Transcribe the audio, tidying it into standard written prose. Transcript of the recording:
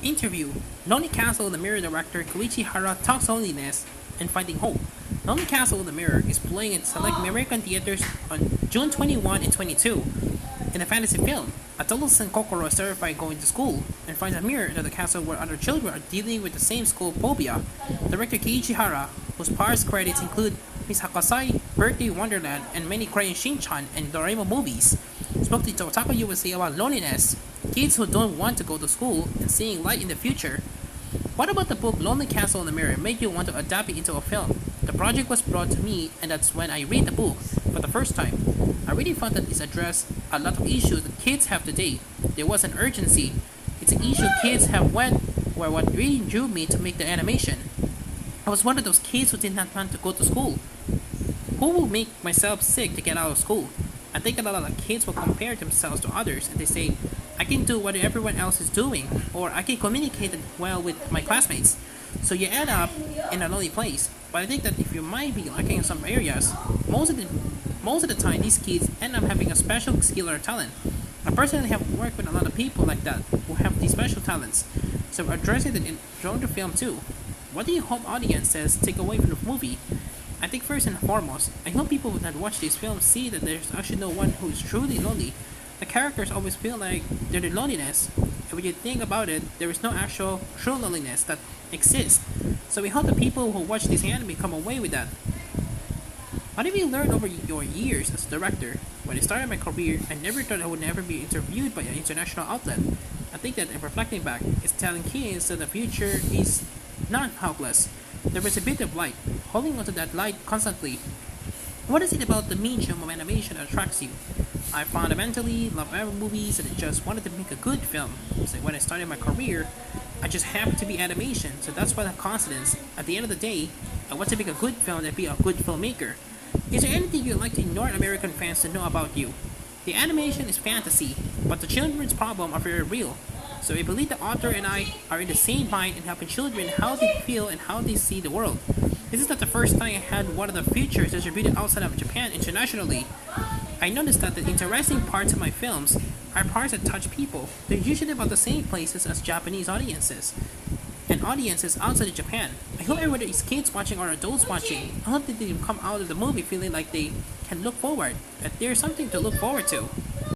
Interview. Lonely Castle in the Mirror director Keiichi Hara talks loneliness and finding hope. Lonely Castle in the Mirror is playing in select American theaters on June 21 and 22. In a fantasy film, adolescent Kokoro is terrified going to school and finds a mirror in the castle where other children are dealing with the same school phobia. Director Keiichi Hara, whose past credits include Miss Hakasai, Birthday Wonderland, and many Crayon Shin-chan and Doraemon movies, spoke to Otaku USA about loneliness, kids who don't want to go to school, and seeing light in the future. What about the book Lonely Castle in the Mirror made you want to adapt it into a film? The project was brought to me, and that's when I read the book for the first time. I really found that it addressed a lot of issues that kids have today. There was an urgency. It's an issue kids have where what really drew me to make the animation. I was one of those kids who did not want to go to school. Who will make myself sick to get out of school? I think a lot of kids will compare themselves to others and they say, I can do what everyone else is doing, or I can communicate well with my classmates. So you end up in a lonely place. But I think that if you might be lacking in some areas, most of the time these kids end up having a special skill or talent. I personally have worked with a lot of people like that who have these special talents. So addressing it in genre film too. What do you hope audiences take away from the movie? I think first and foremost, I hope people that watch these films see that there's actually no one who is truly lonely. The characters always feel like they're the loneliness. And when you think about it, there is no actual true loneliness that exists. So we hope the people who watch this anime come away with that. What have you learned over your years as a director? When I started my career, I never thought I would never be interviewed by an international outlet. I think that in reflecting back, it's telling kids that the future is not hopeless. There is a bit of light, holding onto that light constantly. What is it about the medium of animation that attracts you? I fundamentally love movies and I just wanted to make a good film. So when I started my career, I just happened to be animation, so that's why the coincidence. At the end of the day, I want to make a good film and be a good filmmaker. Is there anything you'd like the North American fans to know about you? The animation is fantasy, but the children's problem are very real. So I believe the author and I are in the same mind in helping children how they feel and how they see the world. This is not the first time I had one of the features distributed outside of Japan internationally. I noticed that the interesting parts of my films are parts that touch people. They're usually about the same places as Japanese audiences and audiences outside of Japan. I hope whether it's kids watching or adults watching, I hope that they come out of the movie feeling like they can look forward, that there's something to look forward to.